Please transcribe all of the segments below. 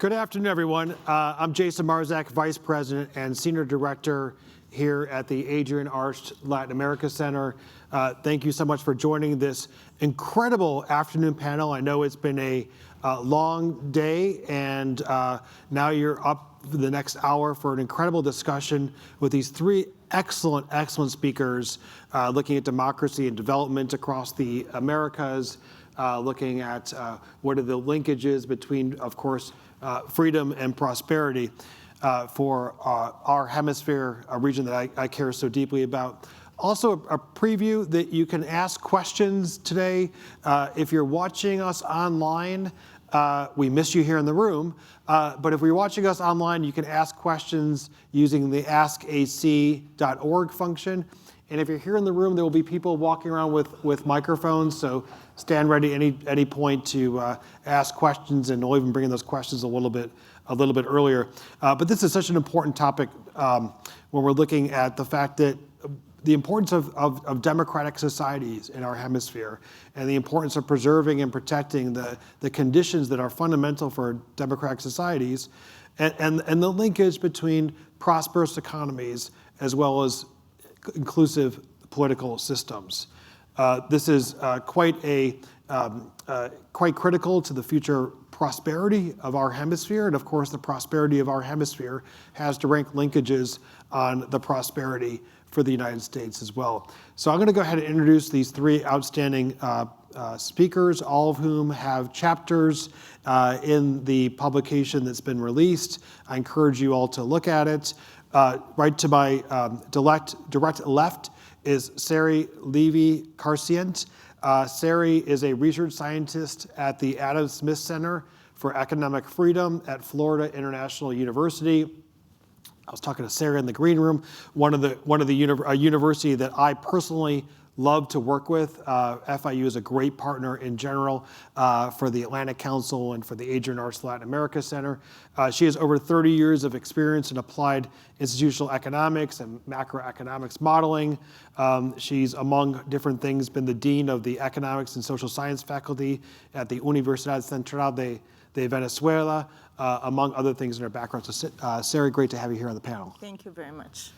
Good afternoon, everyone. I'm Jason Marczak, Vice President and Senior Director here at the Adrienne Arsht Latin America Center. Thank you so much for joining this incredible afternoon panel. I know it's been a long day, and now you're up for the next hour for an incredible discussion with these three excellent speakers looking at democracy and development across the Americas, looking at what are the linkages between, of course, freedom and prosperity for our hemisphere, a region that I care so deeply about. Also, a preview that you can ask questions today. If you're watching us online, we miss you here in the room, but if you're watching us online, you can ask questions using the askac.org function. And if you're here in the room, there will be people walking around with microphones, so stand ready any point to ask questions, and we'll even bring in those questions a little bit earlier. But this is such an important topic when we're looking at the fact that the importance of democratic societies in our hemisphere, and the importance of preserving and protecting the conditions that are fundamental for democratic societies, and the linkage between prosperous economies as well as inclusive political systems. This is quite critical to the future prosperity of our hemisphere, and of course the prosperity of our hemisphere has direct linkages on the prosperity for the United States as well. So I'm going to go ahead and introduce these three outstanding speakers, all of whom have chapters in the publication that's been released. I encourage you all to look at it. Right to my direct left is Sary Levy-Carciente. Sary is a research scientist at the Adam Smith Center for Economic Freedom at Florida International University. I was talking to Sary in the green room, a university that I personally love to work with. FIU is a great partner in general for the Atlantic Council and for the Adrienne Arsht Latin America Center. She has over 30 years of experience in applied institutional economics and macroeconomics modeling. She's, among different things, been the Dean of the Economics and Social Science faculty at the Universidad Central de Venezuela, among other things in her background. So, Sary, great to have you here on the panel. Thank you very much.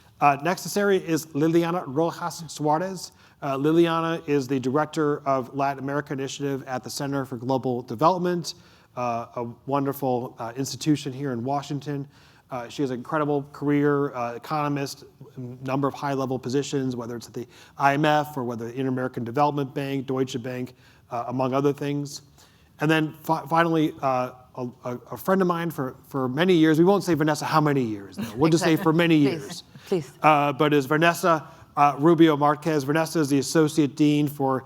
Next to Sary is Liliana Rojas-Suarez. Liliana is the Director of Latin America Initiative at the Center for Global Development, a wonderful institution here in Washington. She has an incredible career, economist, a number of high-level positions, whether it's at the IMF or whether the Inter-American Development Bank, Deutsche Bank, among other things. And then finally, a friend of mine for many years, we won't say Vanessa how many years, though. We'll just say for many years. Please. But is Vanessa Rubio-Márquez. Vanessa is the Associate Dean for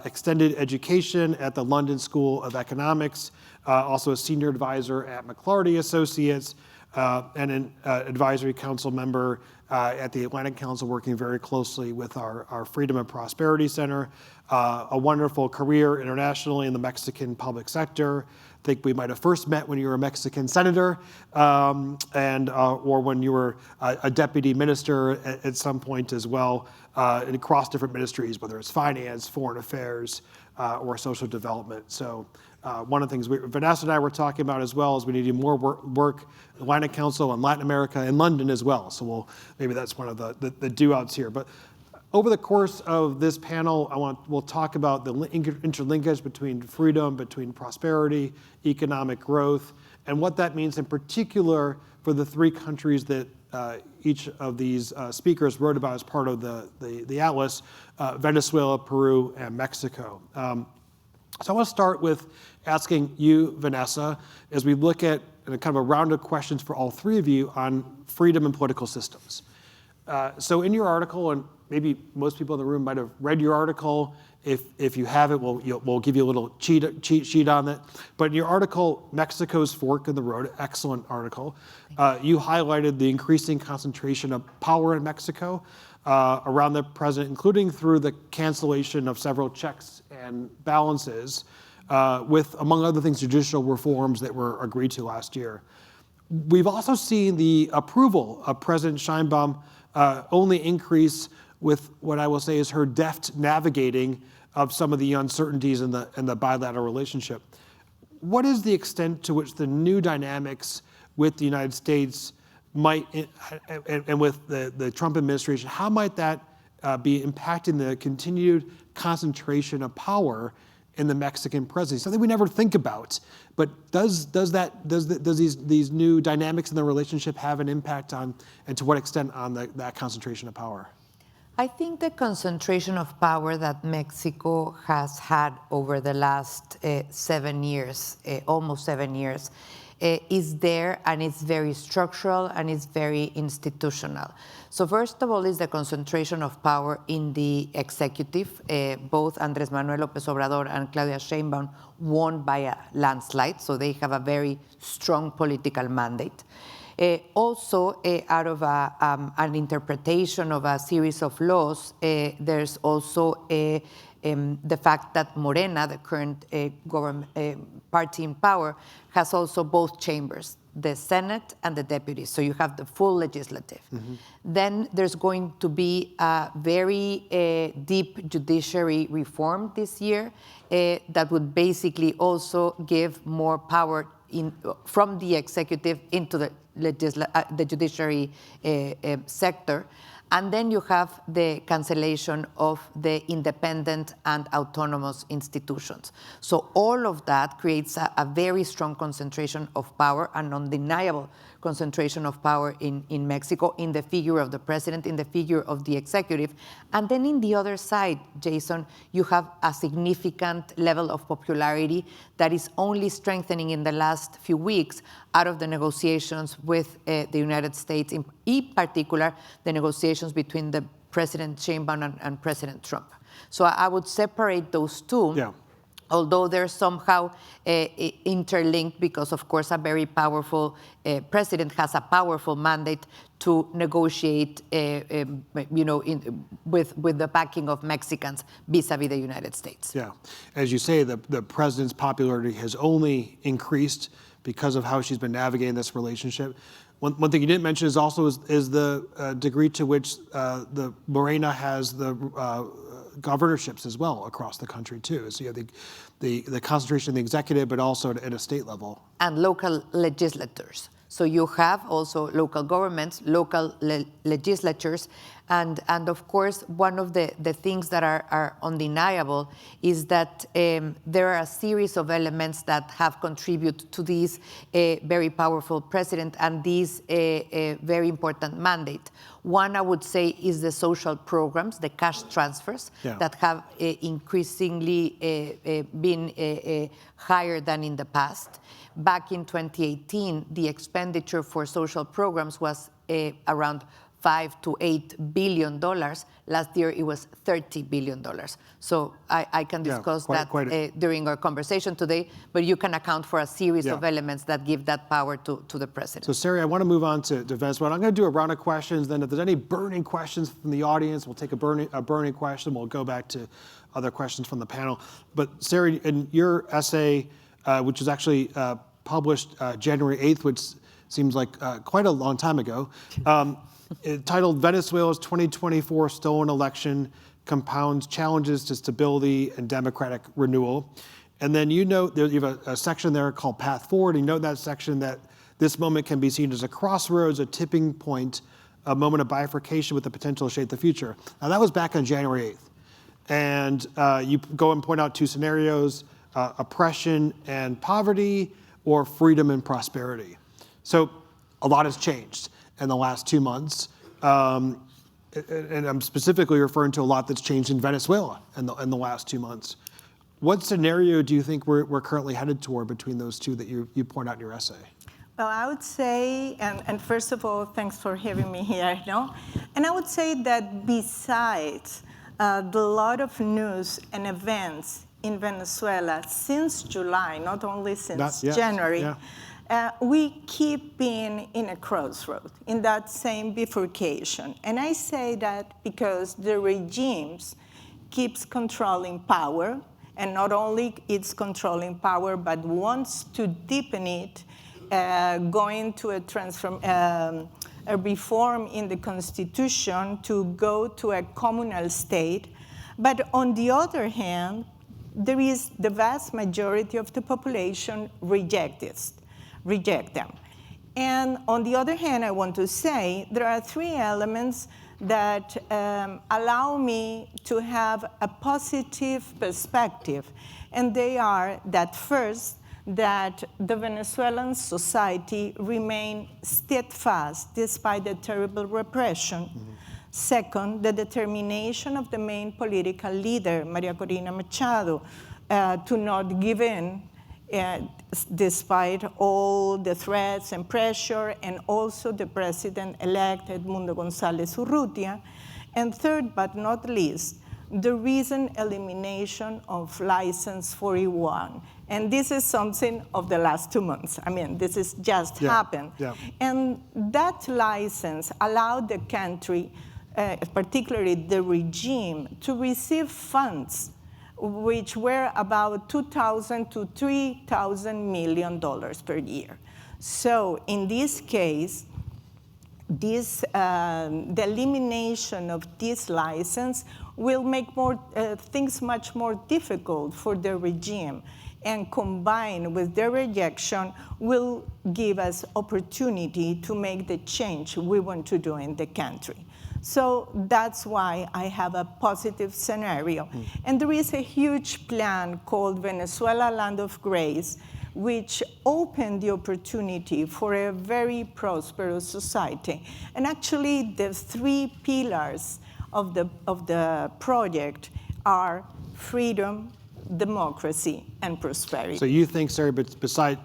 Extended Education at the London School of Economics, also a Senior Advisor at McLarty Associates, and an Advisory Council member at the Atlantic Council, working very closely with our Freedom and Prosperity Center. A wonderful career internationally in the Mexican public sector. I think we might have first met when you were a Mexican senator, or when you were a deputy minister at some point as well, and across different ministries, whether it's finance, foreign affairs, or social development. So one of the things Vanessa and I were talking about as well is we need more work, Atlantic Council and Latin America and London as well. So maybe that's one of the do-outs here. But over the course of this panel, we'll talk about the interlinkage between freedom, between prosperity, economic growth, and what that means in particular for the three countries that each of these speakers wrote about as part of the atlas, Venezuela, Peru, and Mexico. So I want to start with asking you, Vanessa, as we look at kind of a round of questions for all three of you on freedom and political systems. So in your article, and maybe most people in the room might have read your article. If you have it, we'll give you a little cheat sheet on it. But in your article, Mexico's Fork in the Road, excellent article, you highlighted the increasing concentration of power in Mexico around the president, including through the cancellation of several checks and balances, with, among other things, judicial reforms that were agreed to last year. We've also seen the approval of President Sheinbaum only increase with what I will say is her deft navigating of some of the uncertainties in the bilateral relationship. what is the extent to which the new dynamics with the United States might, and with the Trump administration, how might that be impacting the continued concentration of power in the Mexican presidency? Something we never think about, but does these new dynamics in the relationship have an impact on, and to what extent on that concentration of power? I think the concentration of power that Mexico has had over the last 7 years, almost 7 years, is there, and it's very structural and it's very institutional. So first of all is the concentration of power in the executive. Both Andrés Manuel López Obrador and Claudia Sheinbaum won by a landslide, so they have a very strong political mandate. Also, out of an interpretation of a series of laws, there's also the fact that Morena, the current party in power, has also both chambers, the Senate and the deputies. So you have the full legislative. Mm-hmm. Then there's going to be a very deep judiciary reform this year that would basically also give more power from the executive into the judiciary sector. And then you have the cancellation of the independent and autonomous institutions. So all of that creates a very strong concentration of power, an undeniable concentration of power in Mexico, in the figure of the president, in the figure of the executive. And then in the other side, Jason, you have a significant level of popularity that is only strengthening in the last few weeks out of the negotiations with the United States, in particular, the negotiations between the President Sheinbaum and President Trump. So I would separate those two. Yeah. Although they're somehow interlinked, because of course a very powerful president has a powerful mandate to negotiate, with the backing of Mexicans vis-a-vis the United States. Yeah, as you say, the president's popularity has only increased because of how she's been navigating this relationship. One thing you didn't mention is the degree to which the Morena has the governorships as well across the country too. So you have the concentration in the executive, but also at a state level. And local legislators. So you have also local governments, local legislatures, and of course, one of the things that are undeniable is that there are a series of elements that have contributed to this very powerful president and this very important mandate. One, I would say, is the social programs, the cash transfers, yeah, that have increasingly been higher than in the past. Back in 2018, the expenditure for social programs was around $5 to $8 billion. Last year, it was $30 billion. So I can discuss during our conversation today, but you can account for a series of elements that give that power to the president. So, Sary, I want to move on to Venezuela. I'm going to do a round of questions. Then if there's any burning questions from the audience, we'll take a burning question. We'll go back to other questions from the panel. But, Sary, in your essay, which was actually published January 8th, which seems like quite a long time ago, titled Venezuela's 2024 Stolen Election Compounds Challenges to Stability and Democratic Renewal. And then you note, you have a section there called Path Forward, and you note in that section that this moment can be seen as a crossroads, a tipping point, a moment of bifurcation with the potential to shape the future. Now that was back on January 8th. And you go and point out two scenarios, oppression and poverty, or freedom and prosperity. So a lot has changed in the last 2 months. And I'm specifically referring to a lot that's changed in Venezuela in the last 2 months. What scenario do you think we're currently headed toward between those two that you point out in your essay? Well, I would say, and first of all, thanks for having me here. And I would say that besides the lot of news and events in Venezuela since July, not only since January, we keep being in a crossroad, in that same bifurcation. And I say that because the regimes keeps controlling power, and not only it's controlling power, but wants to deepen it, going to a reform in the Constitution to go to a communal state. But on the other hand, there is the vast majority of the population reject them. And on the other hand, I want to say there are three elements that allow me to have a positive perspective. And they are that first, that the Venezuelan society remain steadfast despite the terrible repression. Second, the determination of the main political leader, Maria Corina Machado, to not give in despite all the threats and pressure, and also the president-elect, Edmundo González Urrutia. And third, but not least, the recent elimination of License 41. And this is something of the last 2 months. I mean, this has just happened. Yeah. And that license allowed the country, particularly the regime, to receive funds which were about $2,000 to $3,000 million per year. So in this case, the elimination of this license will make things much more difficult for the regime, and combined with their rejection will give us opportunity to make the change we want to do in the country. So that's why I have a positive scenario. And there is a huge plan called Venezuela Land of Grace, which opened the opportunity for a very prosperous society. And actually, the three pillars of the project are freedom, democracy, and prosperity. So you think, Sary, but despite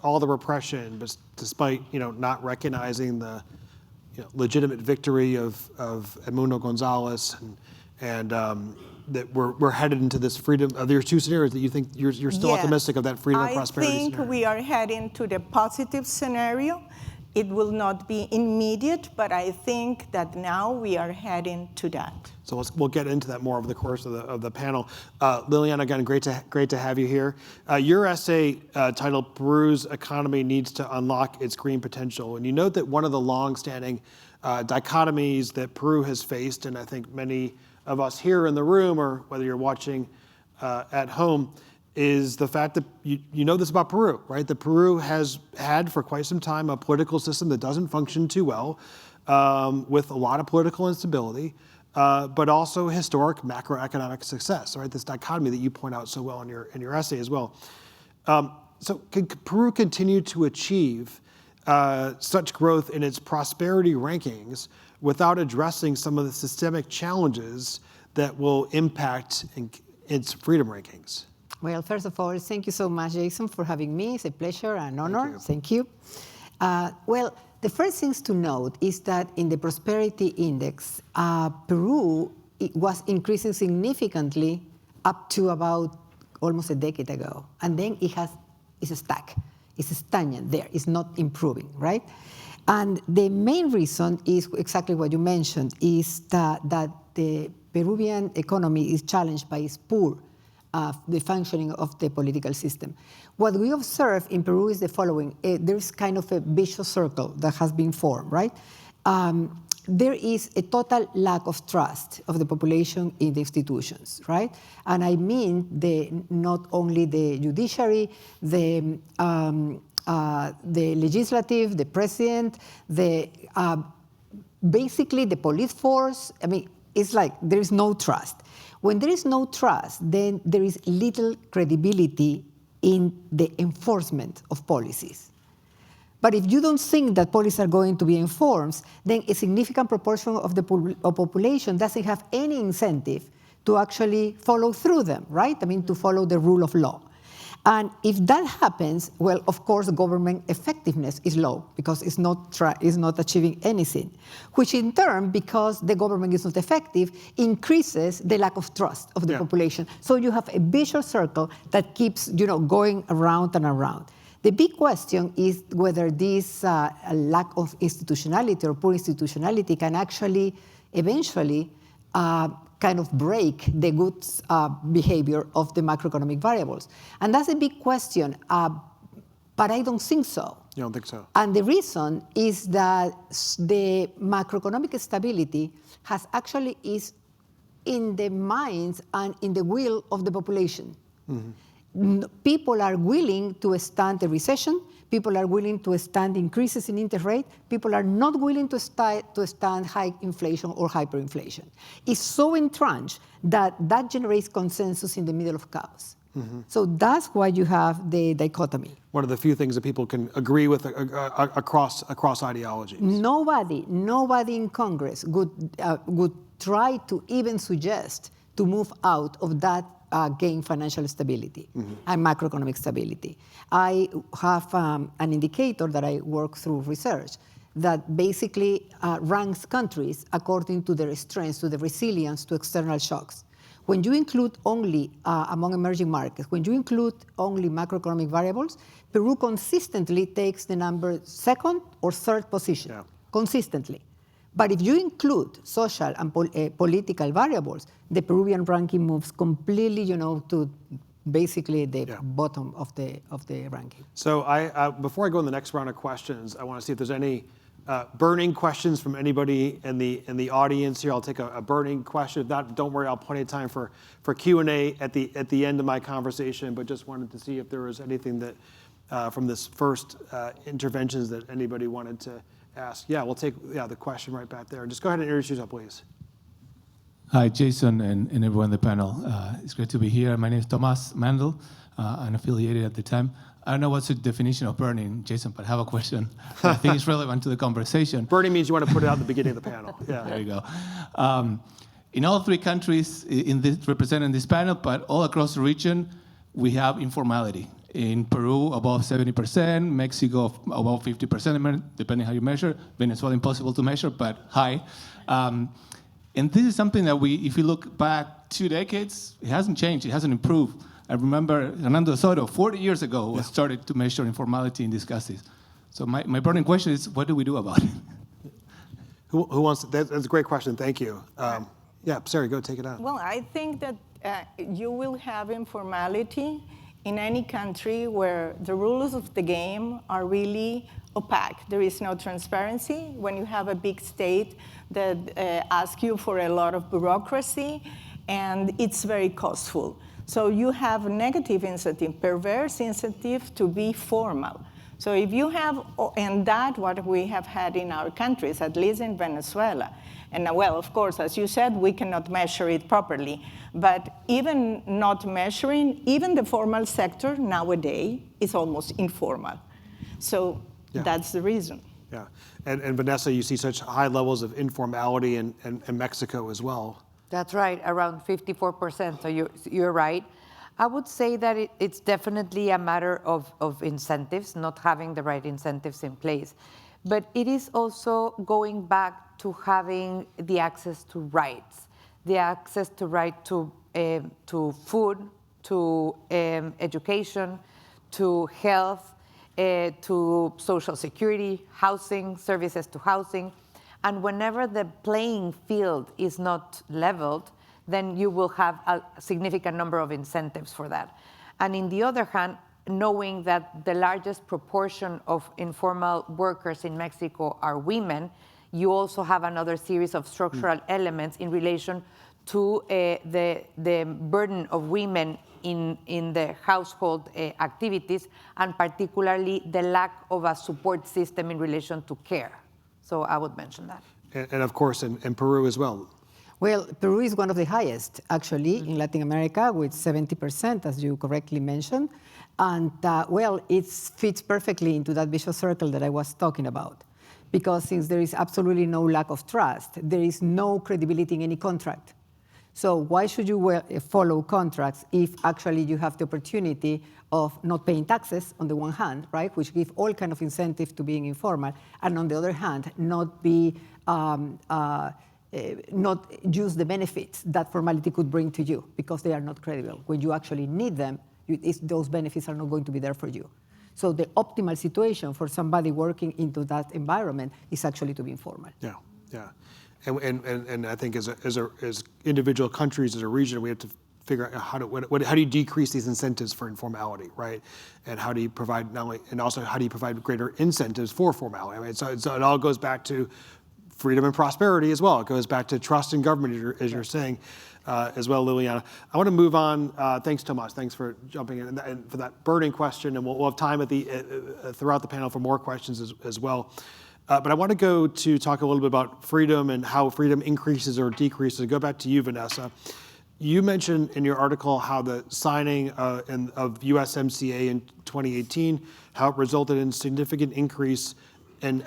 all the repression, but despite not recognizing the legitimate victory of Edmundo González, and that we're headed into this freedom, there are two scenarios that you think you're still optimistic of that freedom and prosperity I think scenario. we are heading to the positive scenario. It will not be immediate, but I think that now we are heading to that. So we'll get into that more over the course of the panel. Liliana, again, great to have you here. Your essay titled "Peru's Economy Needs to Unlock Its Green Potential," and you note that one of the long-standing dichotomies that Peru has faced, and I think many of us here in the room, or whether you're watching at home, is the fact that you know this about Peru, right? That Peru has had for quite some time a political system that doesn't function too well, with a lot of political instability, but also historic macroeconomic success, right? This dichotomy that you point out so well in your essay as well. So can Peru continue to achieve such growth in its prosperity rankings without addressing some of the systemic challenges that will impact its freedom rankings? Well, first of all, thank you so much, Jason, for having me. It's a pleasure and honor. Thank you. Well, the first things to note is that in the Prosperity Index, Peru was increasing significantly up to about almost a decade ago. And then it's stuck. It's stagnant there. It's not improving, right? And the main reason is exactly what you mentioned, is that the Peruvian economy is challenged by its poor the functioning of the political system. What we observe in Peru is the following. There's kind of a vicious circle that has been formed, right? There is a total lack of trust of the population in the institutions, right? And I mean not only the judiciary, the legislative, the president, basically the police force. I mean, it's like there is no trust. When there is no trust, then there is little credibility in the enforcement of policies. But if you don't think that policies are going to be enforced, then a significant proportion of the population doesn't have any incentive to actually follow through them, right? I mean, to follow the rule of law. And if that happens, well, of course, government effectiveness is low because it's not achieving anything, which in turn, because the government is not effective, increases the lack of trust of the population. So you have a vicious circle that keeps, going around and around. The big question is whether this lack of institutionality or poor institutionality can actually eventually kind of break the good behavior of the macroeconomic variables. And that's a big question, but I don't think so. You don't think so? And the reason is that the macroeconomic stability is in the minds and in the will of the population. People are willing to stand a recession. People are willing to stand increases in interest rate. People are not willing to stand high inflation or hyperinflation. It's so entrenched that generates consensus in the middle of chaos. So that's why you have the dichotomy. One of the few things that people can agree with across ideologies. Nobody in Congress would try to even suggest to move out of that gain financial stability and macroeconomic stability. I have an indicator that I work through research that basically ranks countries according to their strengths, to the resilience to external shocks. When you include only, among emerging markets, when you include only macroeconomic variables, Peru consistently takes the number second or third position, consistently. But if you include social and political variables, the Peruvian ranking moves completely, to basically the bottom of the ranking. So before I go in the next round of questions, I want to see if there's any burning questions from anybody in the audience here. I'll take a burning question. If not, don't worry, I'll have plenty of time for Q&A at the end of my conversation. But just wanted to see if there was anything that from this first interventions that anybody wanted to ask. Yeah, we'll take the question right back there. Just go ahead and introduce yourself, please. Hi, Jason and everyone on the panel. It's great to be here. My name is Tomas Mandel. I'm affiliated at the time. I don't know what's the definition of burning, Jason, but I have a question. I think it's relevant to the conversation. Burning means you want to put it out at the beginning of the panel. Yeah. There you go. In all three countries represented in this panel, but all across the region, we have informality. In Peru, above 70%, Mexico, above 50%, depending how you measure. Venezuela, impossible to measure, but high. And this is something that if you look back 2 decades, it hasn't changed, it hasn't improved. I remember Hernando Soto, 40 years ago, started to measure informality and discuss this. So my burning question is, what do we do about it? Who wants to, that's a great question, thank you. Yeah, Sary, go take it out. Well, I think that you will have informality in any country where the rules of the game are really opaque. There is no transparency. When you have a big state that asks you for a lot of bureaucracy, and it's very costful. So you have negative incentive, perverse incentive to be formal. So if you have, and that's what we have had in our countries, at least in Venezuela. And well, of course, as you said, we cannot measure it properly. But even not measuring, even the formal sector nowadays is almost informal. So that's the reason. Yeah, and Vanessa, you see such high levels of informality in Mexico as well. That's right, around 54%, so you're right. I would say that it's definitely a matter of incentives, not having the right incentives in place. But it is also going back to having the access to rights, the access to right to food, to education, to health, to social security, housing, services to housing. And whenever the playing field is not leveled, then you will have a significant number of incentives for that. And in the other hand, knowing that the largest proportion of informal workers in Mexico are women, you also have another series of structural elements in relation to the burden of women in the household activities, and particularly the lack of a support system in relation to care. So I would mention that. And of course, in Peru as well. Well, Peru is one of the highest, actually, in Latin America, with 70%, as you correctly mentioned. And, well, it fits perfectly into that vicious circle that I was talking about. Because since there is absolutely no lack of trust, there is no credibility in any contract. So why should you follow contracts if actually you have the opportunity of not paying taxes on the one hand, right, which give all kind of incentive to being informal, and on the other hand, not use the benefits that formality could bring to you because they are not credible. When you actually need them, those benefits are not going to be there for you. So the optimal situation for somebody working into that environment is actually to be informal. Yeah, yeah. And I think as individual countries, as a region, we have to figure out how do you decrease these incentives for informality, right? And how do you provide how do you provide greater incentives for formality? I mean, so it all goes back to freedom and prosperity as well. It goes back to trust in government, as you're saying, as well, Liliana. I want to move on. Thanks, Tomas. Thanks for jumping in and for that burning question. And we'll have time at throughout the panel for more questions as well. But I want to go to talk a little bit about freedom and how freedom increases or decreases. Go back to you, Vanessa. You mentioned in your article how the signing of USMCA in 2018, how it resulted in significant increases in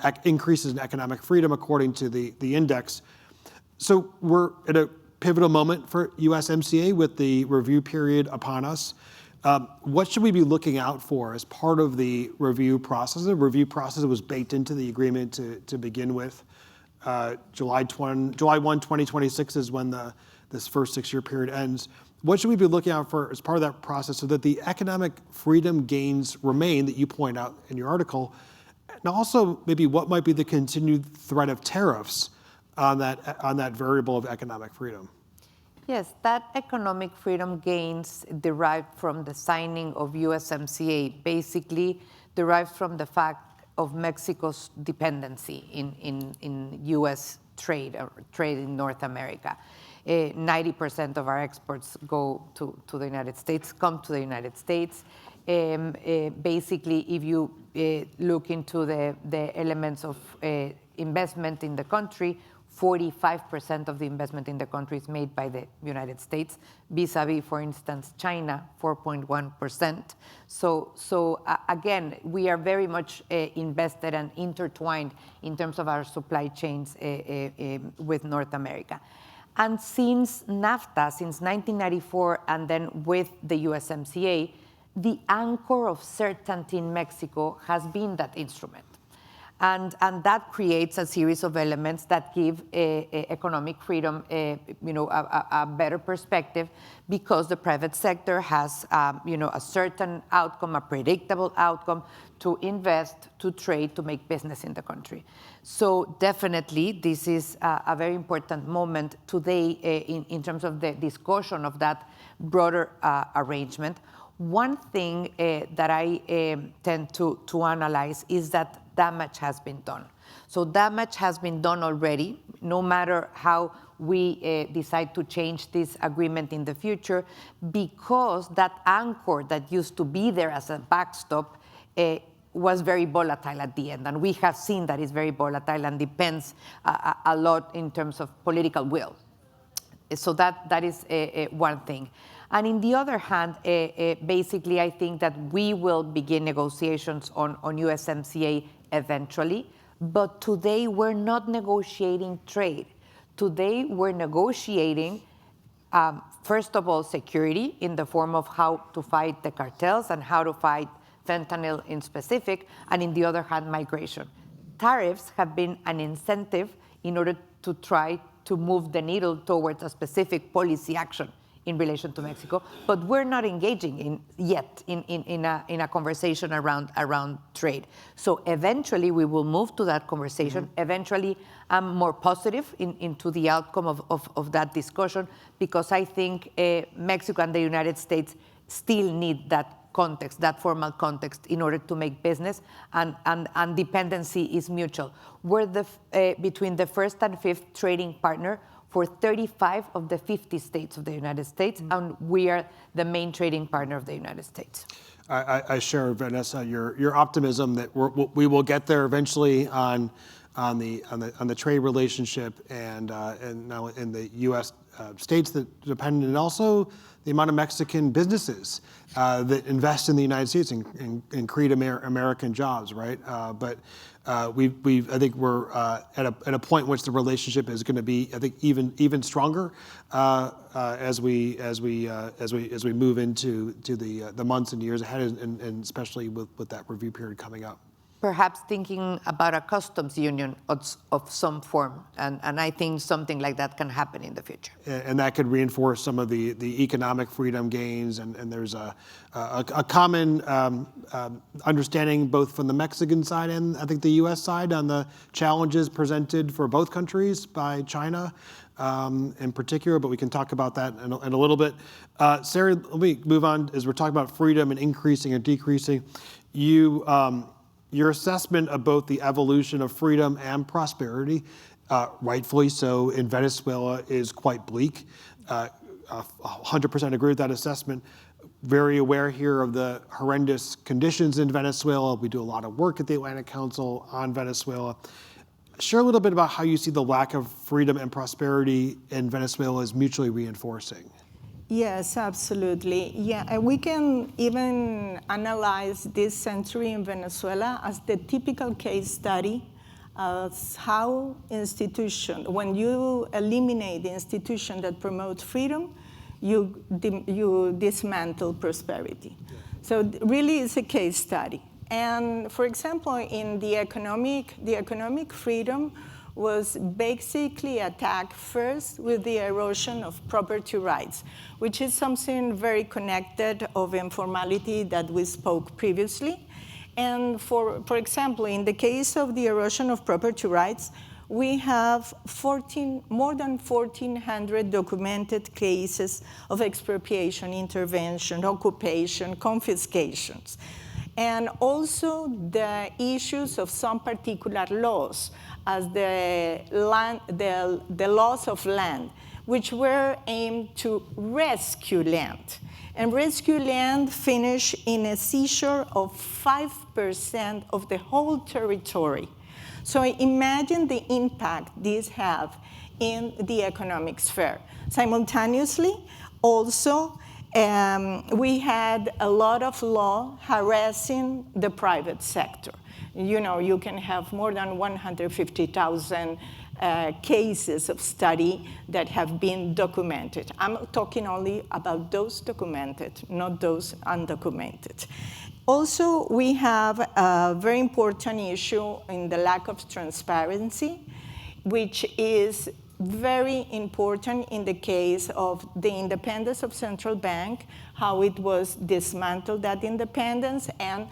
economic freedom according to the index. So we're at a pivotal moment for USMCA with the review period upon us. What should we be looking out for as part of the review process? The review process was baked into the agreement to begin with. July 1, 2026 is when this first 6-year period ends. What should we be looking out for as part of that process so that the economic freedom gains remain that you point out in your article? And also maybe what might be the continued threat of tariffs on that variable of economic freedom? Yes, that economic freedom gains derived from the signing of USMCA basically derives from the fact of Mexico's dependency in U.S. trade or trade in North America. 90% of our exports go to the United States, come to the United States. Basically, if you look into the elements of investment in the country, 45% of the investment in the country is made by the United States, vis-a-vis, for instance, China, 4.1%. So again, we are very much invested and intertwined in terms of our supply chains with North America. And since NAFTA, since 1994, and then with the USMCA, the anchor of certainty in Mexico has been that instrument. And that creates a series of elements that give economic freedom a better perspective, because the private sector has a certain outcome, a predictable outcome to invest, to trade, to make business in the country. So definitely this is a very important moment today in terms of the discussion of that broader arrangement. One thing that I tend to analyze is that damage has been done. So damage has been done already, no matter how we decide to change this agreement in the future, because that anchor that used to be there as a backstop was very volatile at the end. And we have seen that it's very volatile and depends a lot in terms of political will. So that is one thing. And in the other hand, basically, I think that we will begin negotiations on USMCA eventually. But today, we're not negotiating trade. Today, we're negotiating, first of all, security in the form of how to fight the cartels and how to fight fentanyl in specific, and in the other hand, migration. Tariffs have been an incentive in order to try to move the needle towards a specific policy action in relation to Mexico, but we're not engaging yet in a conversation around trade. So eventually we will move to that conversation. Mm-hmm. Eventually I'm more positive into the outcome of that discussion, because I think Mexico and the United States still need that context, that formal context, in order to make business, and dependency is mutual. We're between the first and fifth trading partner for 35 of the 50 states of the United States, mm-hmm. and we are the main trading partner of the United States. I share, Vanessa, your optimism that we will get there eventually on the trade relationship, and now in the U.S. States that depend, and also the amount of Mexican businesses that invest in the United States and create American jobs, right? But I think we're at a point in which the relationship is going to be, I think, even stronger as we move into the months and years ahead, and especially with that review period coming up. Perhaps thinking about a customs union of some form, and I think something like that can happen in the future. And that could reinforce some of the economic freedom gains, and there's a common understanding both from the Mexican side and I think the U.S. side on the challenges presented for both countries by China in particular, but we can talk about that in a little bit. Sary, let me move on as we're talking about freedom and increasing or decreasing. Your assessment of both the evolution of freedom and prosperity rightfully so, in Venezuela is quite bleak. 100% agree with that assessment. Very aware here of the horrendous conditions in Venezuela. We do a lot of work at the Atlantic Council on Venezuela. Share a little bit about how you see the lack of freedom and prosperity in Venezuela as mutually reinforcing. Yes, absolutely. Yeah, and we can even analyze this century in Venezuela as the typical case study as how when you eliminate the institution that promotes freedom, you dismantle prosperity. Yeah. So really it's a case study. And for example, in the economic freedom was basically attacked first with the erosion of property rights, which is something very connected of informality that we spoke previously. And for example, in the case of the erosion of property rights, we have more than 1,400 documented cases of expropriation, intervention, occupation, confiscations. And also the issues of some particular laws, as the laws of land, which were aimed to rescue land. And rescue land finished in a seizure of 5% of the whole territory. So imagine the impact these have in the economic sphere. Simultaneously, also, we had a lot of law harassing the private sector. You know, you can have more than 150,000 cases of study that have been documented. I'm talking only about those documented, not those undocumented. Also, we have a very important issue in the lack of transparency, which is very important in the case of the independence of central bank, how it was dismantled, that independence, and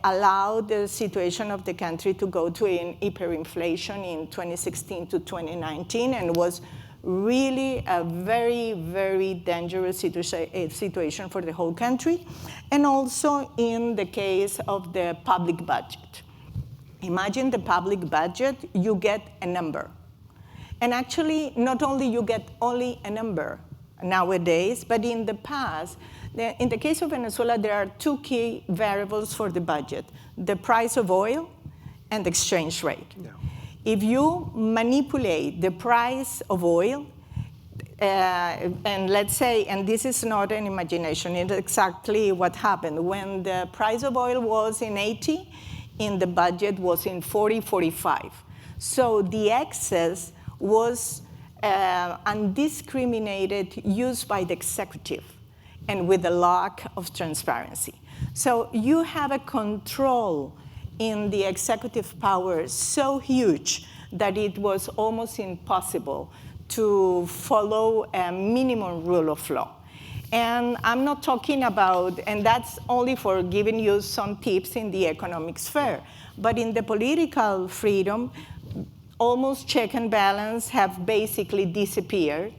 allowed the situation of the country to go to an hyperinflation in 2016 to 2019, and was really a very, very dangerous situation for the whole country. And also in the case of the public budget. Imagine the public budget, you get a number. And actually, not only you get only a number nowadays, but in the past, in the case of Venezuela, there are two key variables for the budget: the price of oil and the exchange rate. Yeah. If you manipulate the price of oil, and let's say, and this is not an imagination, it's exactly what happened. When the price of oil was in 80, in the budget was in 40, 45. So the excess was undiscriminated use by the executive, and with a lack of transparency. So you have a control in the executive power so huge that it was almost impossible to follow a minimum rule of law. And I'm not talking about, and that's only for giving you some tips in the economic sphere, but in the political freedom, almost check and balance have basically disappeared.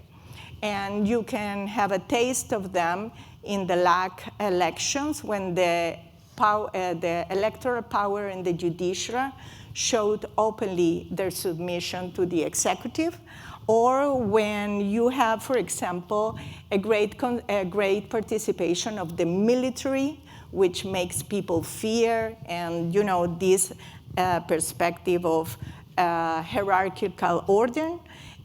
And you can have a taste of them in the last elections when the electoral power and the judiciary showed openly their submission to the executive, or when you have, for example, a great participation of the military, which makes people fear, and you know this perspective of hierarchical order,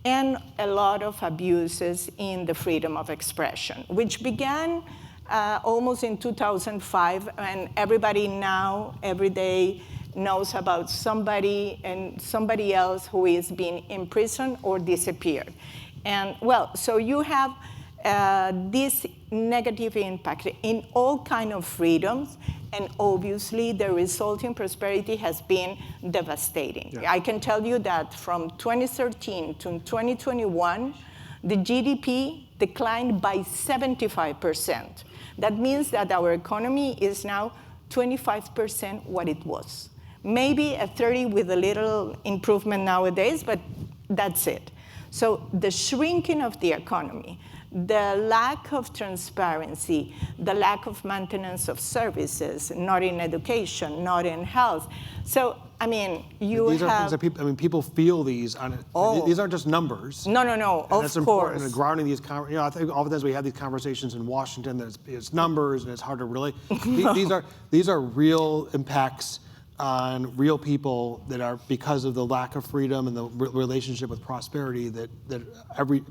and a lot of abuses in the freedom of expression, which began almost in 2005, and everybody now, every day, knows about somebody and somebody else who is being imprisoned or disappeared. And well, so you have this negative impact in all kinds of freedoms, and obviously the resulting prosperity has been devastating. Yeah. I can tell you that from 2013 to 2021, the GDP declined by 75%. That means that our economy is now 25% what it was. Maybe a 30 with a little improvement nowadays, but that's it. So the shrinking of the economy, the lack of transparency, the lack of maintenance of services, not in education, not in health. So, I mean, These are things that people feel these on. These aren't just numbers. No, And of that's important. course. And grounding these, I think oftentimes we have these conversations in Washington that it's numbers and it's hard to relate. These are real impacts on real people that are because of the lack of freedom and the relationship with prosperity that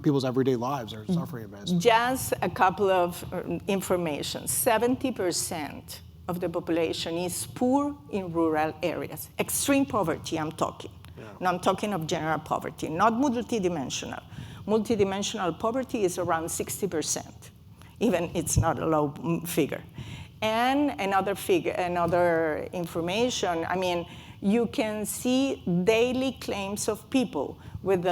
people's everyday lives are suffering against. Just a couple of information. 70% of the population is poor in rural areas. Extreme poverty, I'm talking. Yeah. No, I'm talking of general poverty, not multidimensional. Multidimensional poverty is around 60%. Even it's not a low figure. And another information, I mean, you can see daily claims of people with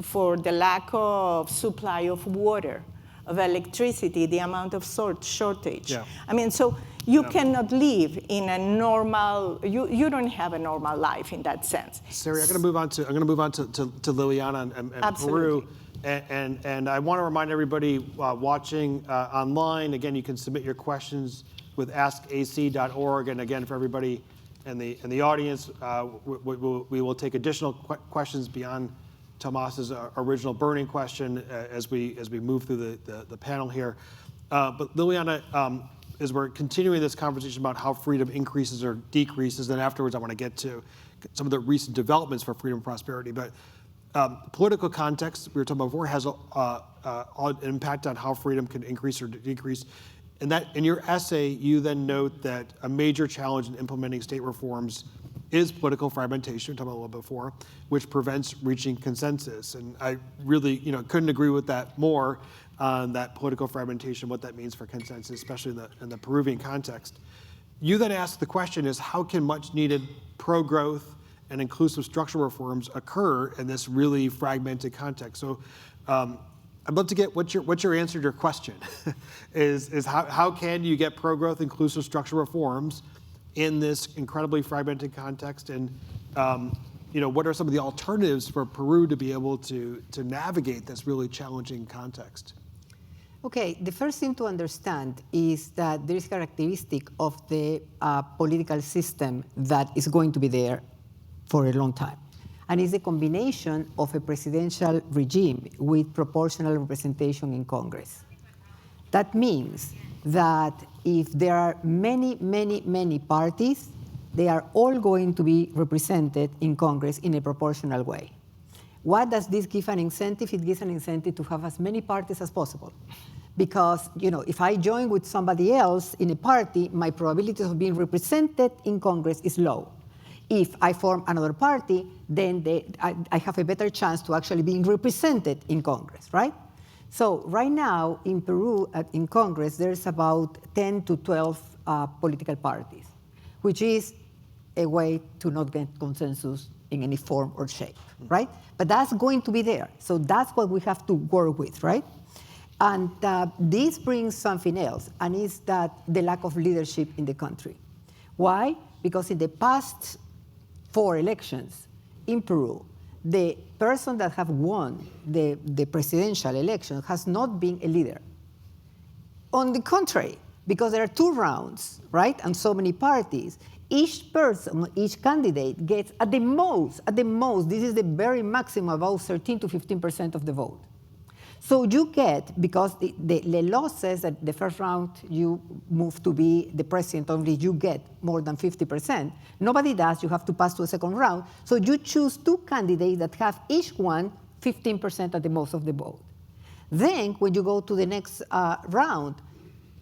for the lack of supply of water, of electricity, the amount of shortage. Yeah. I mean, so you cannot live in a normal, you don't have a normal life in that sense. Sary, I'm going to move on to Liliana and Peru. And I want to remind everybody watching online, again, you can submit your questions with askac.org. And again, for everybody in the audience, we will take additional questions beyond Tomas's original burning question as we move through the panel here. But Liliana, as we're continuing this conversation about how freedom increases or decreases, then afterwards I want to get to some of the recent developments for freedom and prosperity. But political context, we were talking about before, has an impact on how freedom can increase or decrease. And that in your essay, you then note that a major challenge in implementing state reforms is political fragmentation, we talked about a little before, which prevents reaching consensus. And I really couldn't agree with that more on that political fragmentation, what that means for consensus, especially in the Peruvian context. You then ask the question is, how can much needed pro-growth and inclusive structural reforms occur in this really fragmented context? So I'd love to get what your answer to your question is how can you get pro-growth, inclusive structural reforms in this incredibly fragmented context? And what are some of the alternatives for Peru to be able to navigate this really challenging context? Okay, the first thing to understand is that there is a characteristic of the political system that is going to be there for a long time. And it's a combination of a presidential regime with proportional representation in Congress. That means that if there are many, many, many parties, they are all going to be represented in Congress in a proportional way. What does this give an incentive? It gives an incentive to have as many parties as possible. Because, if I join with somebody else in a party, my probability of being represented in Congress is low. If I form another party, then I have a better chance to actually being represented in Congress, right? So right now in Peru, in Congress, there's about 10 to 12 political parties, which is a way to not get consensus in any form or shape, right? But that's going to be there. So that's what we have to work with, right? And this brings something else, and it's that the lack of leadership in the country. Why? Because in the past 4 elections in Peru, the person that have won the presidential election has not been a leader. On the contrary, because there are 2 rounds, right, and so many parties, each person, each candidate gets at the most, this is the very maximum, about 13 to 15% of the vote. So you get, because the law says that the first round you move to be the president, only you get more than 50%. Nobody does, you have to pass to a second round. So you choose 2 candidates that have each one 15% at the most of the vote. Then when you go to the next round,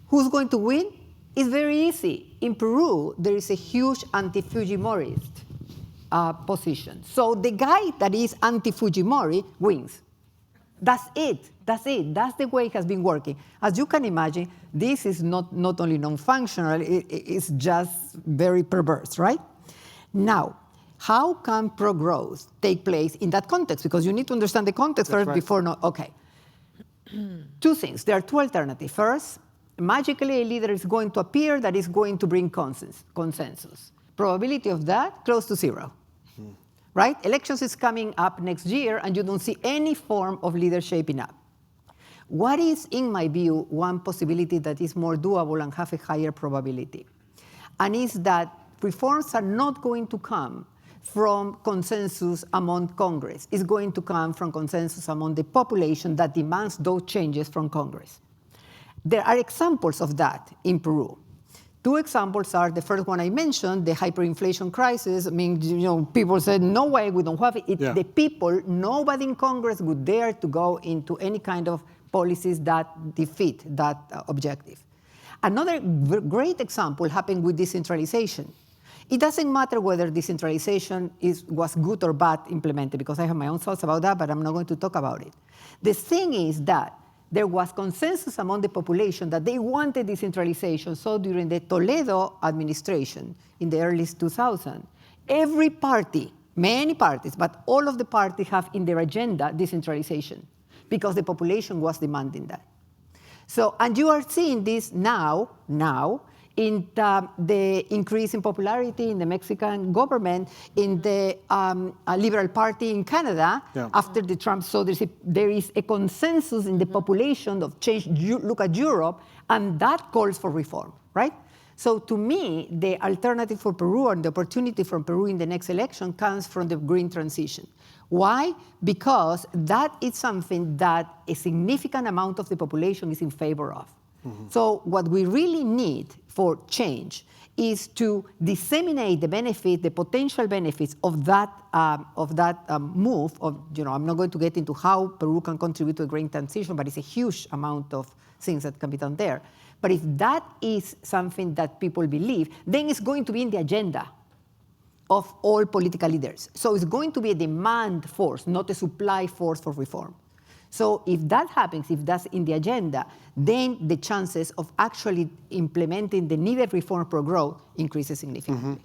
who's going to win? It's very easy. In Peru, there is a huge anti-Fujimorist position. So the guy that is anti-Fujimori wins. That's it. That's the way it has been working. As you can imagine, this is not only non-functional, it's just very perverse, right? Now, how can pro-growth take place in that context? Because you need to understand the context first before, okay. 2 things, there are 2 alternatives. First, magically a leader is going to appear that is going to bring consensus. Probability of that, close to 0. Right? Elections is coming up next year, and you don't see any form of leader shaping up. What is, in my view, one possibility that is more doable and have a higher probability? And is that reforms are not going to come from consensus among Congress. It's going to come from consensus among the population that demands those changes from Congress. There are examples of that in Peru. Two examples are, the first one I mentioned, the hyperinflation crisis. I mean, people said, no way, we don't have it. The people, nobody in Congress would dare to go into any kind of policies that defeat that objective. Another great example happened with decentralization. It doesn't matter whether decentralization was good or bad implemented, because I have my own thoughts about that, but I'm not going to talk about it. The thing is that there was consensus among the population that they wanted decentralization. So during the Toledo administration in the early 2000s, every party, many parties, but all of the parties have in their agenda decentralization because the population was demanding that. So, and you are seeing this now, in the increase in popularity in the Mexican government, in the Liberal Party in Canada after the Trump. So there is a consensus in the population of change. Look at Europe, and that calls for reform, right? So to me, the alternative for Peru and the opportunity for Peru in the next election comes from the green transition. Why? Because that is something that a significant amount of the population is in favor of. So what we really need for change is to disseminate the benefit, the potential benefits of that move. I'm not going to get into how Peru can contribute to a green transition, but it's a huge amount of things that can be done there. But if that is something that people believe, then it's going to be in the agenda of all political leaders. So it's going to be a demand force, not a supply force for reform. So if that happens, if that's in the agenda, then the chances of actually implementing the needed reform for growth increases significantly.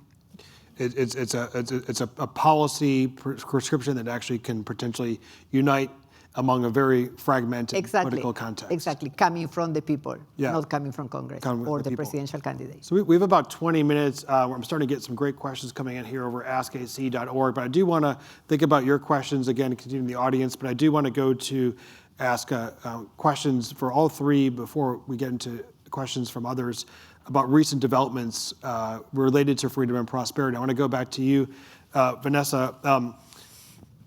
It's a policy prescription that actually can potentially unite among a very fragmented political context. Exactly, coming from the people, Yeah. not coming from Congress or the presidential candidate. So we have about 20 minutes. I'm starting to get some great questions coming in here over askac.org, but I do want to think about your questions, again, continuing the audience, but I do want to go to ask questions for all three before we get into questions from others about recent developments related to freedom and prosperity. I want to go back to you, Vanessa.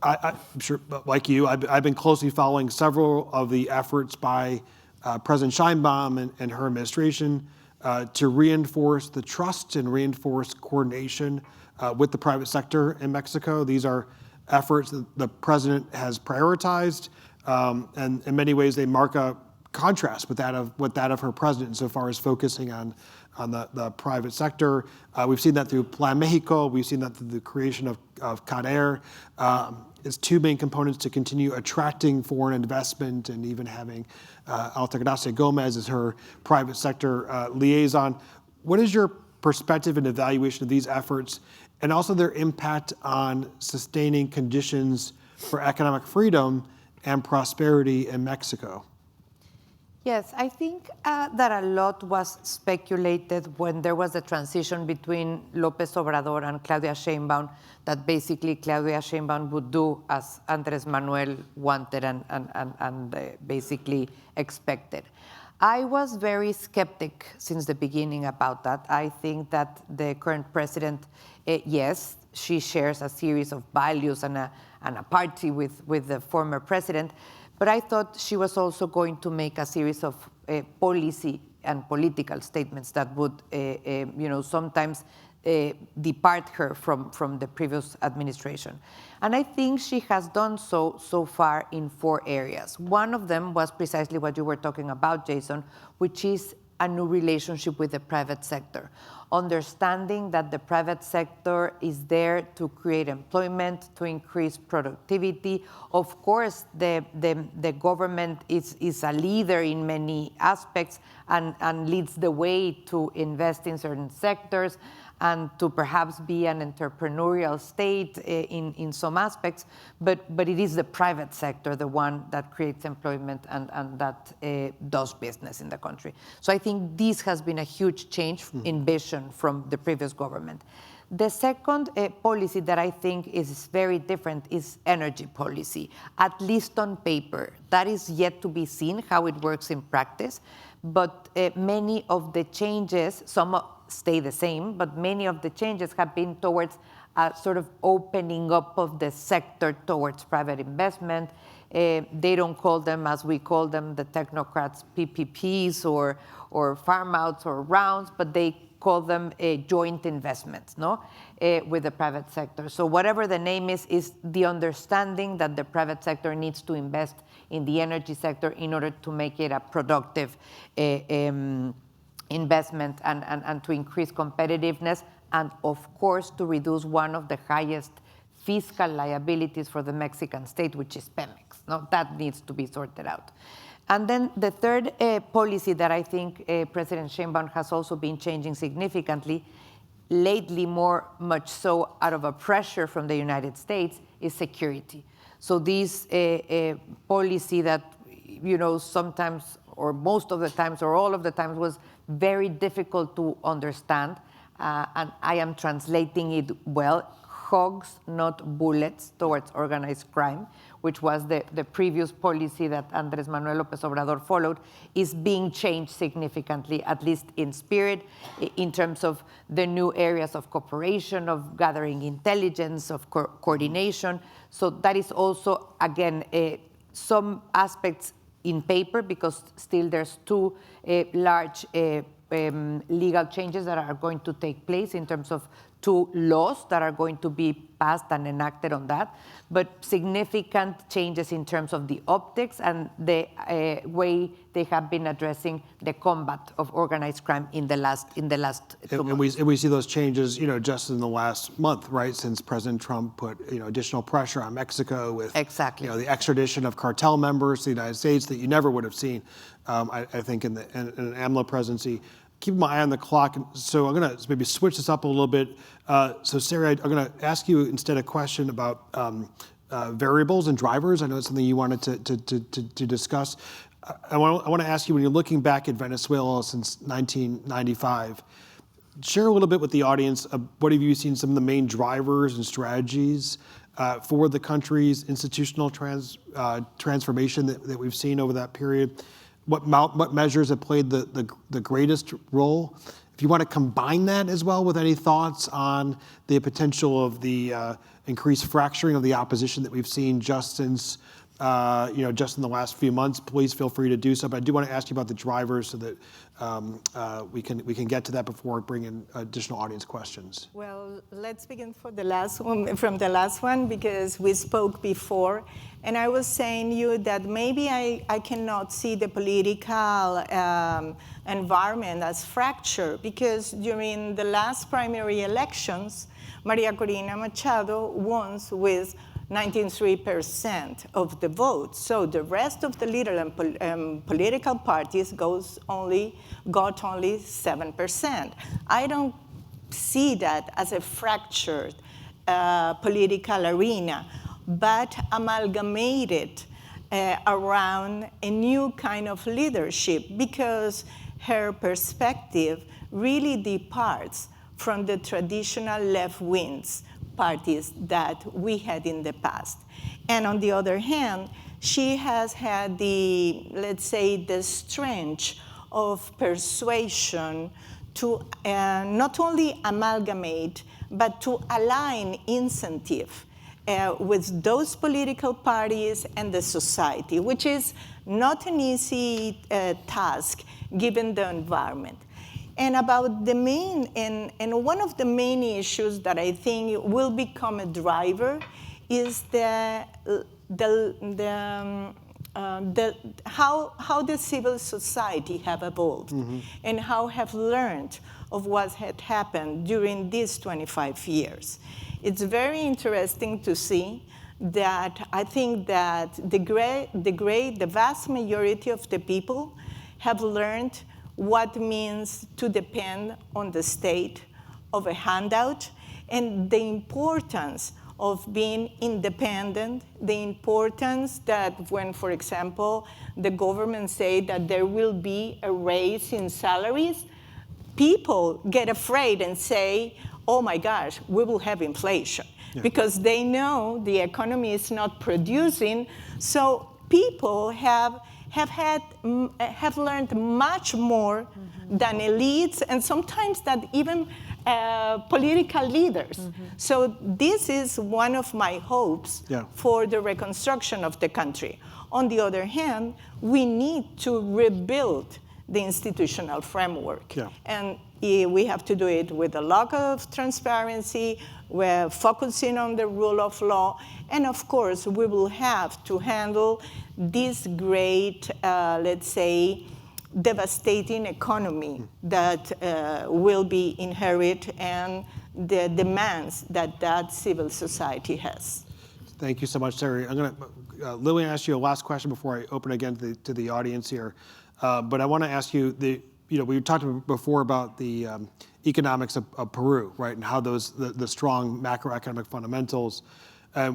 I'm sure, like you, I've been closely following several of the efforts by President Sheinbaum and her administration to reinforce the trust and reinforce coordination with the private sector in Mexico. These are efforts that the president has prioritized, and in many ways they mark a contrast with that of her president insofar as focusing on the private sector. We've seen that through Plan Mexico. We've seen that through the creation of CADER. It's two main components to continue attracting foreign investment and even having Altagracia Gomez as her private sector liaison. What is your perspective and evaluation of these efforts and also their impact on sustaining conditions for economic freedom and prosperity in Mexico? Yes, I think that a lot was speculated when there was a transition between López Obrador and Claudia Sheinbaum, that basically Claudia Sheinbaum would do as Andrés Manuel wanted and basically expected. I was very skeptic since the beginning about that. I think that the current president, yes, she shares a series of values and a party with the former president, but I thought she was also going to make a series of policy and political statements that would, sometimes depart her from the previous administration. And I think she has done so far in 4 areas. One of them was precisely what you were talking about, Jason, which is a new relationship with the private sector. Understanding that the private sector is there to create employment, to increase productivity. Of course, the government is a leader in many aspects and leads the way to invest in certain sectors and to perhaps be an entrepreneurial state in some aspects, but it is the private sector, the one that creates employment and that does business in the country. So I think this has been a huge change in vision from the previous government. The second policy that I think is very different is energy policy, at least on paper. That is yet to be seen how it works in practice, but many of the changes, some stay the same, but many of the changes have been towards a sort of opening up of the sector towards private investment. They don't call them, as we call them, the technocrats, PPPs or farm outs or rounds, but they call them joint investments, no, with the private sector. So whatever the name is the understanding that the private sector needs to invest in the energy sector in order to make it a productive investment and to increase competitiveness, and of course to reduce one of the highest fiscal liabilities for the Mexican state, which is Pemex. No, that needs to be sorted out. And then the third policy that I think President Sheinbaum has also been changing significantly, lately much so out of a pressure from the United States, is security. So this policy that, sometimes or most of the times or all of the times was very difficult to understand, and I am translating it well, hogs, not bullets, towards organized crime, which was the previous policy that Andrés Manuel López Obrador followed, is being changed significantly, at least in spirit, in terms of the new areas of cooperation, of gathering intelligence, of coordination. So that is also, again, some aspects in paper, because still there's two large legal changes that are going to take place in terms of two laws that are going to be passed and enacted on that, but significant changes in terms of the optics and the way they have been addressing the combat of organized crime in the last 2 months. And we see those changes, just in the last month, right? Since President Trump put, additional pressure on Mexico with, exactly, the extradition of cartel members to the United States that you never would have seen, I think, in an AMLO presidency. Keep my eye on the clock, so I'm going to maybe switch this up a little bit. So, Sary, I'm going to ask you instead a question about variables and drivers. I know it's something you wanted to discuss. I want to ask you, when you're looking back at Venezuela since 1995, share a little bit with the audience of what have you seen some of the main drivers and strategies for the country's institutional transformation that we've seen over that period. What measures have played the greatest role? If you want to combine that as well with any thoughts on the potential of the increased fracturing of the opposition that we've seen just since, just in the last few months, please feel free to do so. But I do want to ask you about the drivers so that we can get to that before bringing additional audience questions. Well, let's begin from the last one, because we spoke before, and I was saying you that maybe I cannot see the political environment as fractured, because during the last primary elections, Maria Corina Machado won with 93% of the vote. So the rest of the leader and political parties got only 7%. I don't see that as a fractured political arena, but amalgamated around a new kind of leadership, because her perspective really departs from the traditional left-wings parties that we had in the past. And on the other hand, she has had the strength of persuasion to not only amalgamate, but to align incentive with those political parties and the society, which is not an easy task given the environment. And about the main, and one of the main issues that I think will become a driver is how the civil society have evolved, mm-hmm. and how have learned of what had happened during these 25 years. It's very interesting to see that I think that the vast majority of the people have learned what it means to depend on the state of a handout, and the importance of being independent, the importance that when, for example, the government say that there will be a raise in salaries, people get afraid and say, oh my gosh, we will have inflation. Because they know the economy is not producing. So people have learned much more than elites, and sometimes that even political leaders. So this is one of my hopes for the reconstruction of the country. On the other hand, we need to rebuild the institutional framework. And we have to do it with a lot of transparency. We're focusing on the rule of law. And of course, we will have to handle this great, let's say, devastating economy that will be inherited and the demands that civil society has. Thank you so much, Sary. I'm going to, Lilian, ask you a last question before I open again to the audience here. But I want to ask you, we talked before about the economics of Peru, right, and how the strong macroeconomic fundamentals.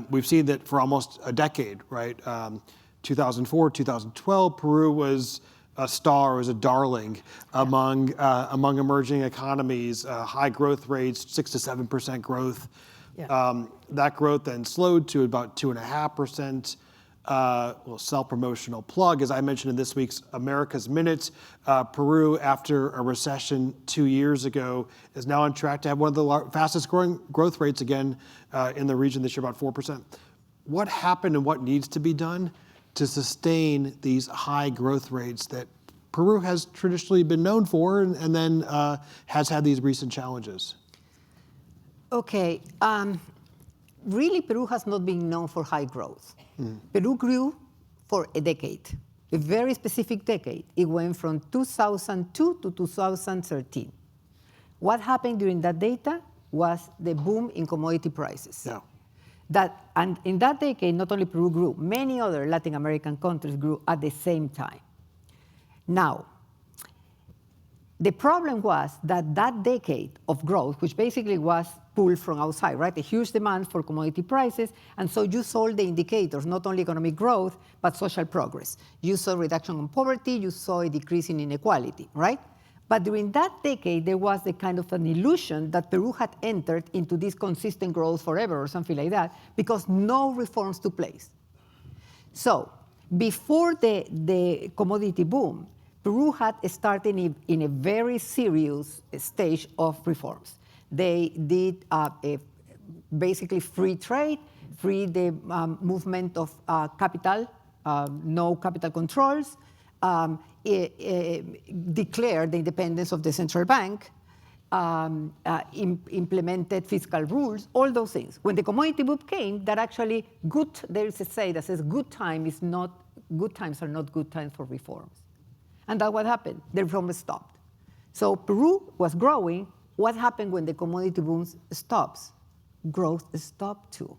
We've seen that for almost a decade, right? 2004, 2012, Peru was a star, was a darling among emerging economies, high growth rates, 6 to 7% growth. That growth then slowed to about 2.5%. Self-promotional plug, as I mentioned in this week's America's Minute, Peru, after a recession 2 years ago, is now on track to have one of the fastest growing growth rates again in the region this year, about 4%. What happened and what needs to be done to sustain these high growth rates that Peru has traditionally been known for and then has had these recent challenges? Okay. Really, Peru has not been known for high growth. Peru grew for a decade, a very specific decade. It went from 2002 to 2013. What happened during that data was the boom in commodity prices. And in that decade, not only Peru grew, many other Latin American countries grew at the same time. Now, the problem was that decade of growth, which basically was pulled from outside, right? A huge demand for commodity prices, and so you saw the indicators, not only economic growth, but social progress. You saw reduction in poverty, you saw a decrease in inequality, right? But during that decade, there was a kind of an illusion that Peru had entered into this consistent growth forever or something like that, because no reforms took place. So before the commodity boom, Peru had started in a very serious stage of reforms. They did basically free trade, free the movement of capital, no capital controls, declared the independence of the central bank, implemented fiscal rules, all those things. When the commodity boom came, that actually there is a say that says good times are not good times for reforms. And that's what happened. The reforms stopped. So Peru was growing. What happened when the commodity boom stops? Growth stopped too.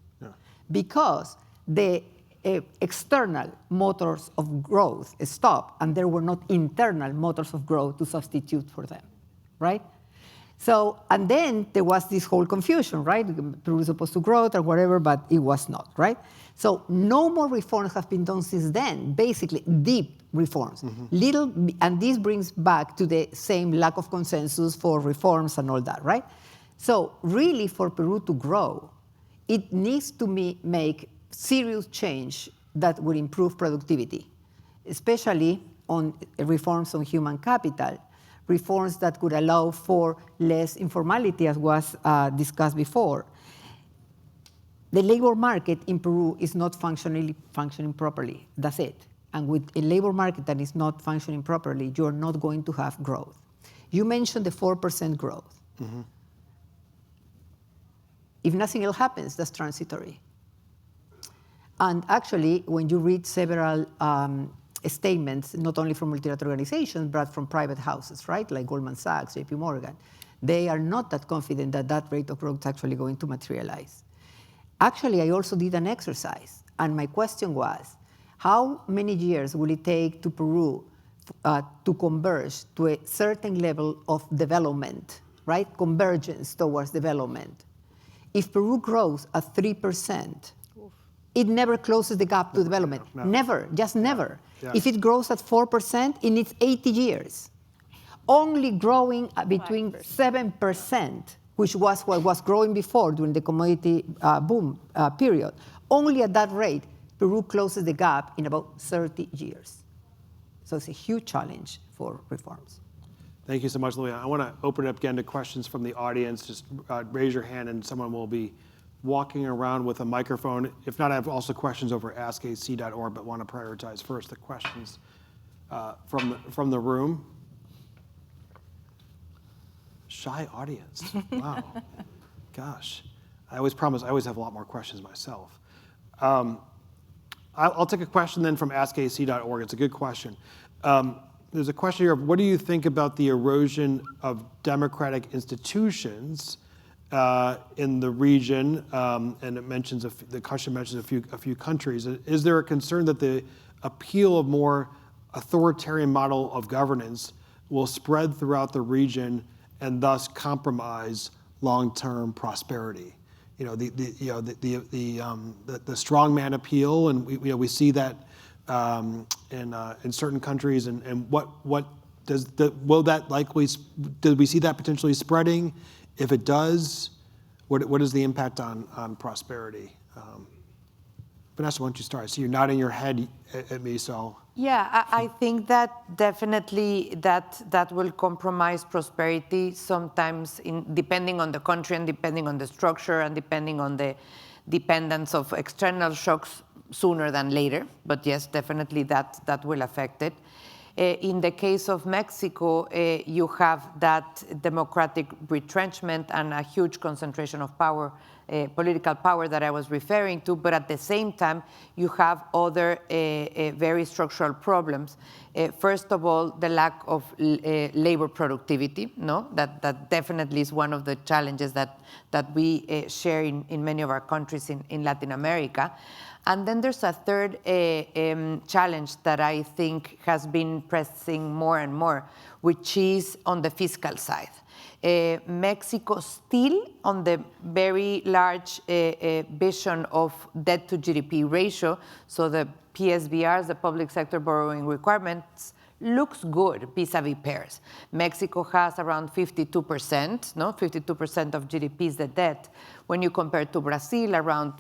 Because the external motors of growth stopped, and there were not internal motors of growth to substitute for them, right? So, and then there was this whole confusion, right? Peru was supposed to grow or whatever, but it was not, right? So no more reforms have been done since then, basically deep reforms. And this brings back to the same lack of consensus for reforms and all that, right? So really for Peru to grow, it needs to make serious change that would improve productivity, especially on reforms on human capital, reforms that could allow for less informality, as was discussed before. The labor market in Peru is not functioning properly. That's it. And with a labor market that is not functioning properly, you're not going to have growth. You mentioned the 4% growth. If nothing else happens, that's transitory. And actually, when you read several statements, not only from multilateral organizations, but from private houses, right, like Goldman Sachs, JP Morgan, they are not that confident that that rate of growth is actually going to materialize. Actually, I also did an exercise, and my question was, how many years will it take to Peru to converge to a certain level of development, right, convergence towards development? If Peru grows at 3%, it never closes the gap to development. Never, just never. If it grows at 4%, it needs 80 years. Only growing between 7% which was what was growing before during the commodity boom period. Only at that rate, Peru closes the gap in about 30 years. So it's a huge challenge for reforms. Thank you so much, Liliana. I want to open it up again to questions from the audience. Just raise your hand and someone will be walking around with a microphone. If not, I have also questions over askac.org, but want to prioritize first the questions from the room. Shy audience. Wow. Gosh. I always promise I always have a lot more questions myself. I'll take a question then from askac.org. It's a good question. There's a question here of what do you think about the erosion of democratic institutions in the region? And it mentions the question mentions a few countries. Is there a concern that the appeal of more authoritarian model of governance will spread throughout the region and thus compromise long-term prosperity? You know, the strongman appeal, and we see that in certain countries. And what does will that likely? Do we see that potentially spreading? If it does, what is the impact on prosperity? Vanessa, why don't you start? I see you're nodding your head at me, so. Yeah, I think that definitely that will compromise prosperity sometimes depending on the country and depending on the structure and depending on the dependence of external shocks sooner than later. But yes, definitely that will affect it. In the case of Mexico, you have that democratic retrenchment and a huge concentration of power, political power that I was referring to, but at the same time, you have other very structural problems. First of all, the lack of labor productivity, no? That definitely is one of the challenges that we share in many of our countries in Latin America. And then there's a third challenge that I think has been pressing more and more, which is on the fiscal side. Mexico still on the very large vision of debt to GDP ratio, so the PSBRs, the public sector borrowing requirements, looks good vis-a-vis peers. Mexico has around 52%, no? 52% of GDP is the debt. When you compare to Brazil, around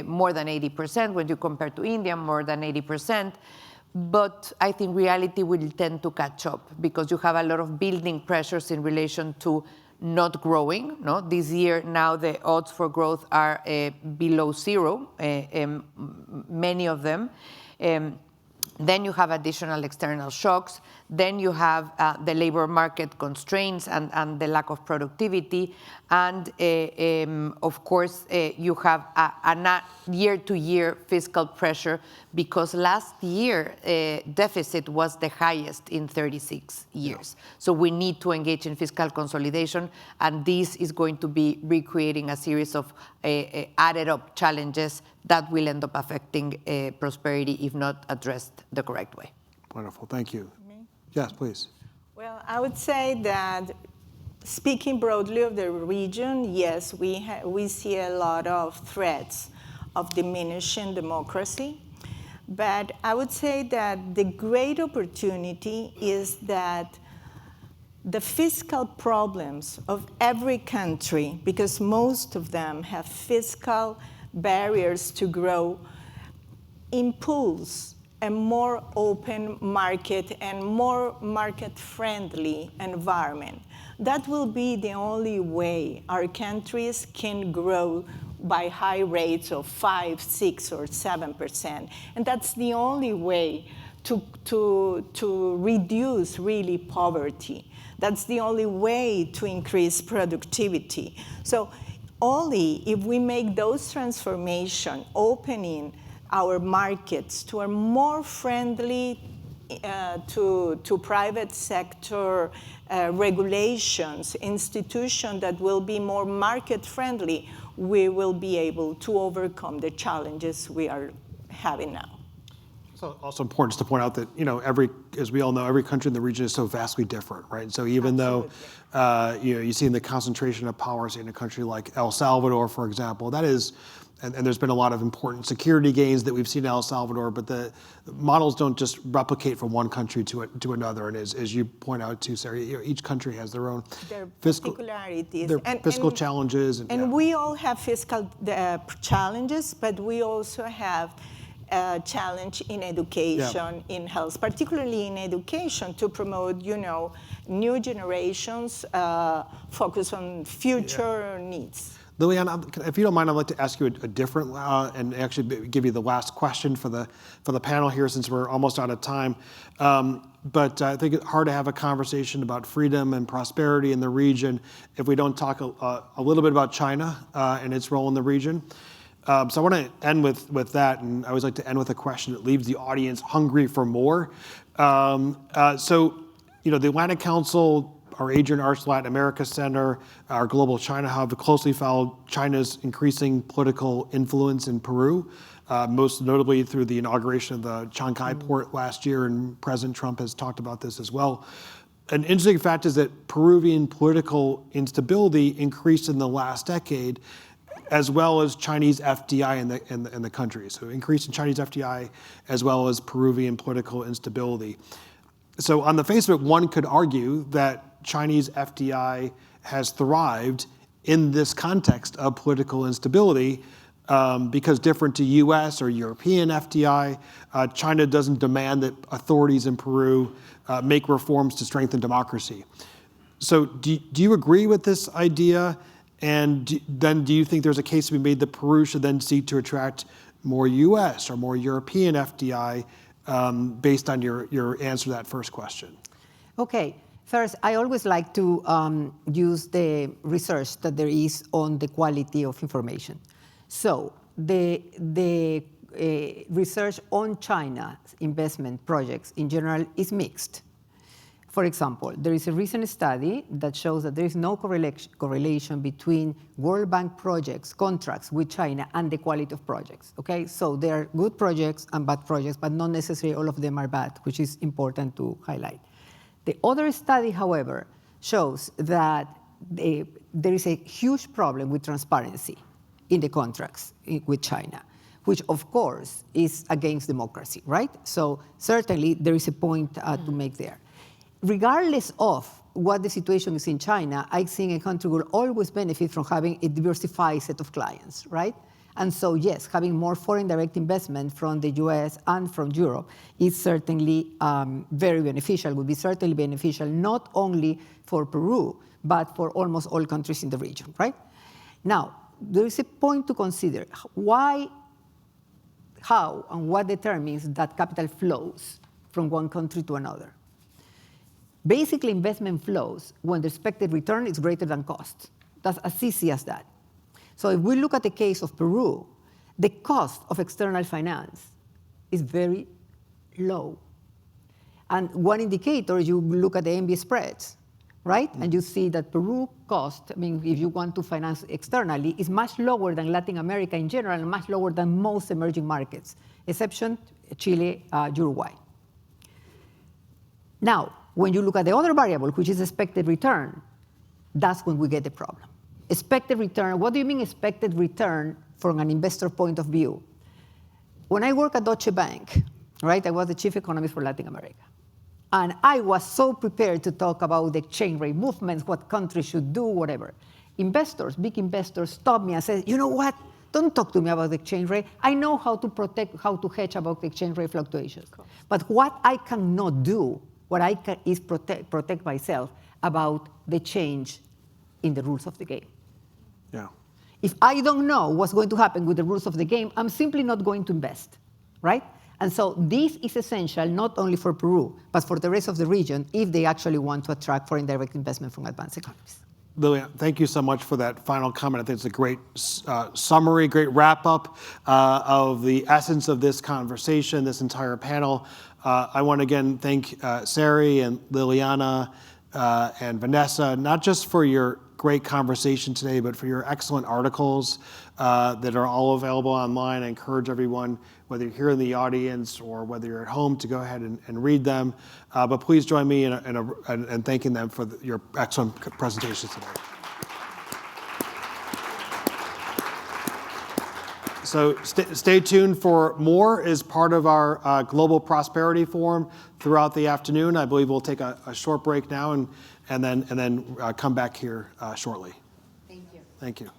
more than 80%. When you compare to India, more than 80%. But I think reality will tend to catch up because you have a lot of building pressures in relation to not growing. No? This year, now the odds for growth are below zero, many of them. Then you have additional external shocks. Then you have the labor market constraints and the lack of productivity. And of course, you have a year-to-year fiscal pressure because last year deficit was the highest in 36 years. Yeah. So we need to engage in fiscal consolidation, and this is going to be recreating a series of added up challenges that will end up affecting prosperity if not addressed the correct way. Wonderful, thank you. Yes, please. Well, I would say that speaking broadly of the region, yes, we see a lot of threats of diminishing democracy. But I would say that the great opportunity is that the fiscal problems of every country, because most of them have fiscal barriers to grow, impulse a more open market and more market-friendly environment. That will be the only way our countries can grow by high rates of 5, 6, or 7%. And that's the only way to reduce really poverty. That's the only way to increase productivity. So only if we make those transformations, opening our markets to a more friendly to private sector regulations, institutions that will be more market friendly, we will be able to overcome the challenges we are having now. Also important just to point out that, as we all know, every country in the region is so vastly different, right? So even though, you see in the concentration of power, say in a country like El Salvador, for example, that is, and there's been a lot of important security gains that we've seen in El Salvador, but the models don't just replicate from one country to another. And as you point out too, Sary, each country has their own particularities, fiscal challenges. And we all have fiscal challenges, but we also have a challenge in education, in health, particularly in education, to promote, new generations, focus on future needs. Liliana, if you don't mind, I'd like to ask you a different, and actually give you the last question for the panel here, since we're almost out of time. But I think it's hard to have a conversation about freedom and prosperity in the region if we don't talk a little bit about China and its role in the region. So I want to end with that, and I always like to end with a question that leaves the audience hungry for more. So, the Atlantic Council, our Adrienne Arsht Latin America Center, our Global China Hub have closely followed China's increasing political influence in Peru, most notably through the inauguration of the Chancay port last year, and President Trump has talked about this as well. An interesting fact is that Peruvian political instability increased in the last decade, as well as Chinese FDI in the country. So increase in Chinese FDI as well as Peruvian political instability. So on the face of it, one could argue that Chinese FDI has thrived in this context of political instability because different to US or European FDI, China doesn't demand that authorities in Peru make reforms to strengthen democracy. So do you agree with this idea? And then do you think there's a case to be made that Peru should then seek to attract more US or more European FDI based on your answer to that first question? Okay. First, I always like to use the research that there is on the quality of information. So the research on China's investment projects in general is mixed. For example, there is a recent study that shows that there is no correlation between World Bank projects, contracts with China, and the quality of projects, okay? So there are good projects and bad projects, but not necessarily all of them are bad, which is important to highlight. The other study, however, shows that there is a huge problem with transparency in the contracts with China, which of course is against democracy, right? So certainly there is a point to make there. Regardless of what the situation is in China, I think a country will always benefit from having a diversified set of clients, right? And so yes, having more foreign direct investment from the US and from Europe is certainly very beneficial, would be certainly beneficial not only for Peru, but for almost all countries in the region, right? Now, there is a point to consider. How and what determines that capital flows from one country to another? Basically, investment flows when the expected return is greater than cost. That's as easy as that. So if we look at the case of Peru, the cost of external finance is very low. And one indicator, you look at the MBS spreads, right? And you see that Peru cost, if you want to finance externally, is much lower than Latin America in general and much lower than most emerging markets, exception Chile, Uruguay. Now, when you look at the other variable, which is expected return, that's when we get the problem. Expected return, what do you mean expected return from an investor point of view? When I worked at Deutsche Bank, right, I was the chief economist for Latin America. And I was so prepared to talk about the exchange rate movements, what countries should do, whatever. Investors, big investors, stopped me and said, you know what? Don't talk to me about the exchange rate. I know how to hedge about the exchange rate fluctuations. Cool. But what I cannot do, what I can is protect myself about the change in the rules of the game. Yeah. If I don't know what's going to happen with the rules of the game, I'm simply not going to invest, right? And so this is essential not only for Peru, but for the rest of the region if they actually want to attract foreign direct investment from advanced economies. Liliana, thank you so much for that final comment. I think it's a great summary, great wrap-up of the essence of this conversation, this entire panel. I want to again thank Sary and Liliana and Vanessa, not just for your great conversation today, but for your excellent articles that are all available online. I encourage everyone, whether you're here in the audience or whether you're at home, to go ahead and read them. But please join me in thanking them for your excellent presentations today. So stay tuned for more as part of our Global Prosperity Forum throughout the afternoon. I believe we'll take a short break now and then come back here shortly. Thank you. Thank you.